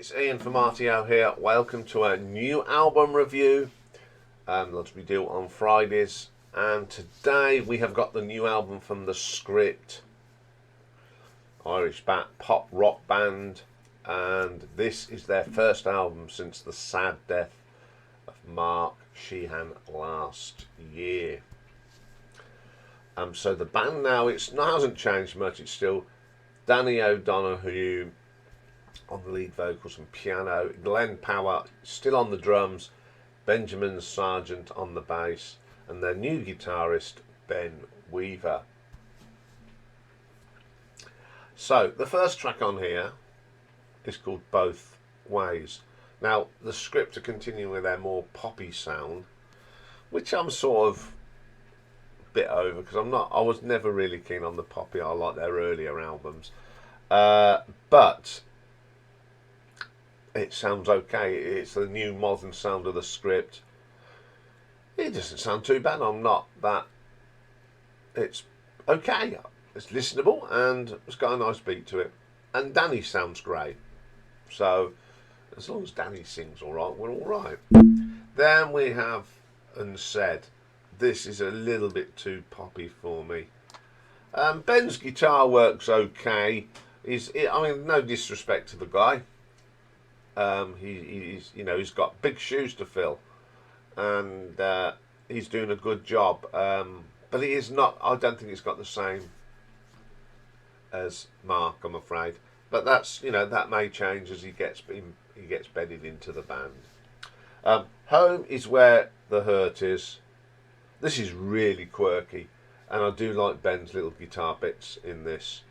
it's Ian from RTO here. Welcome to a new album review that we do on Fridays. And today we have got the new album from The Script, Irish pop rock band, and this is their first album since the sad death of Mark Sheehan last year. So the band now, hasn't changed much. It's still Danny O'Donoghue on the lead vocals and piano, Glenn Power still on the drums, Benjamin Sargent on the bass, and their new guitarist Ben Weaver. So the first track on here is called Both Ways. Now The Script are continuing with their more poppy sound, which I'm sort of a bit over because I was never really keen on the poppy. I like their earlier albums, but it sounds okay. It's the new modern sound of The Script. It doesn't sound too bad. It's okay. It's listenable and it's got a nice beat to it. And Danny sounds great. So as long as Danny sings all right, we're all right. Then we have Unsaid. This is a little bit too poppy for me. Ben's guitar works okay. No disrespect to the guy. He's got big shoes to fill, and he's doing a good job. But he is not. I don't think he's got the same as Mark, I'm afraid. But that may change as he gets bedded into the band. Home is where the hurt is. This is really quirky, and I do like Ben's little guitar bits in this.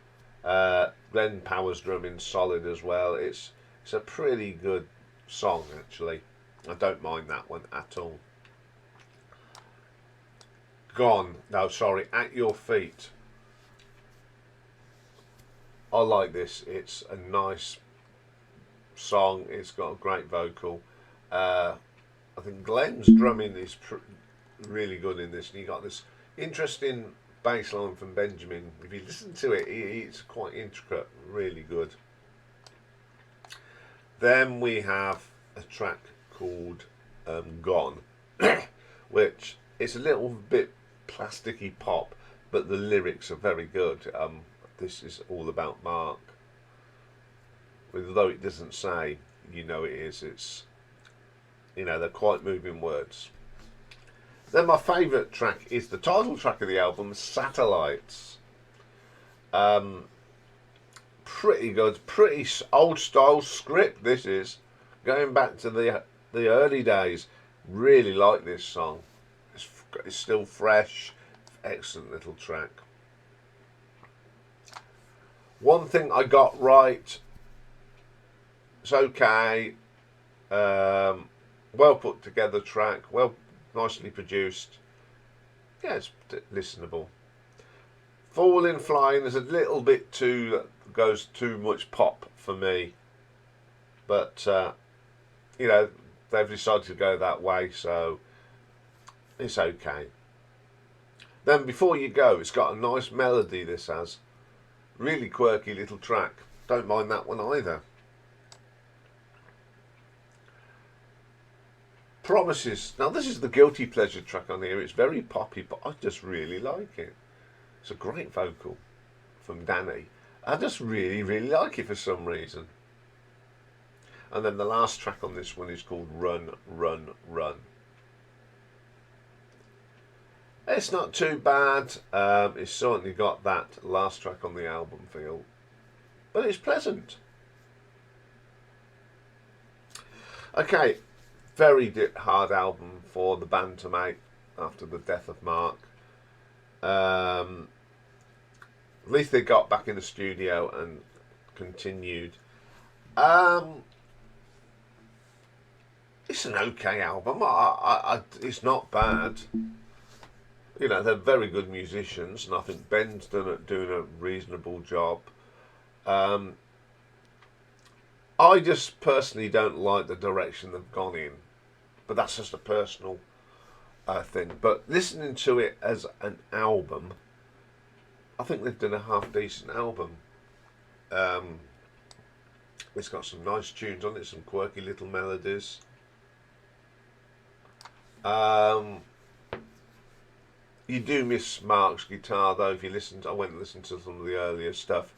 Glenn Power's drumming solid as well. It's a pretty good song, actually. I don't mind that one at all. At Your Feet. I like this. It's a nice song. It's got a great vocal. I think Glenn's drumming is really good in this, and you got this interesting bass line from Benjamin. If you listen to it, it's quite intricate, really good. Then we have a track called Gone, which is a little bit plasticky pop, but the lyrics are very good. This is all about Mark. Although it doesn't say, it is. It's, they're quite moving words. Then my favourite track is the title track of the album, Satellites. Pretty good, pretty old style Script. This is going back to the early days. Really like this song. It's still fresh. Excellent little track. One Thing I Got Right. It's okay. Well put together track. Nicely produced. Yeah, it's listenable. Falling Flying is a little bit goes too much pop for me, but they've decided to go that way, so it's okay. Then Before You Go, it's got a nice melody. This has really quirky little track. Don't mind that one either. Promises. Now this is the guilty pleasure track on here. It's very poppy, but I just really like it. It's a great vocal from Danny. I just really, really like it for some reason. And then the last track on this one is called Run, Run, Run. It's not too bad. It's certainly got that last track on the album feel, but it's pleasant. Okay, very hard album for the band to make after the death of Mark. At least they got back in the studio and continued. It's an okay album. It's not bad. They're very good musicians, and I think Ben's doing a reasonable job. I just personally don't like the direction they've gone in, but that's just a personal thing. But listening to it as an album, I think they've done a half decent album. It's got some nice tunes on it, some quirky little melodies. You do miss Mark's guitar though. If you listen, I went and listened to some of the earlier stuff,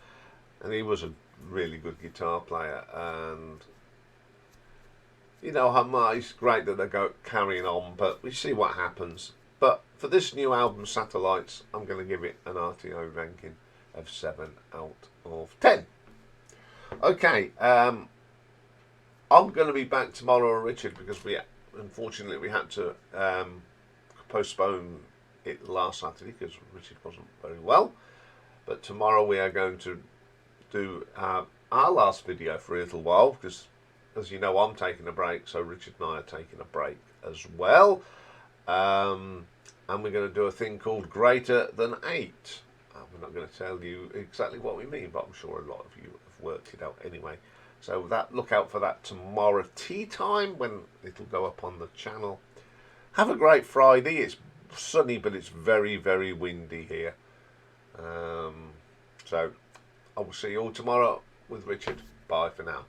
and he was a really good guitar player. And you know, it's great that they go carrying on, but we see what happens. But for this new album, Satellites, I'm going to give it an RTO ranking of 7 out of 10. Okay, I'm going to be back tomorrow, Richard, because unfortunately we had to postpone it last Saturday because Richard wasn't very well. But tomorrow we are going to do our last video for a little while because, as you know, I'm taking a break, so Richard and I are taking a break as well. And we're going to do a thing called Greater Than 8. We're not going to tell you exactly what we mean, but I'm sure a lot of you have worked it out anyway. So look out for that tomorrow tea time when it'll go up on the channel. Have a great Friday. It's sunny, but it's very, very windy here. So I will see you all tomorrow with Richard. Bye for now.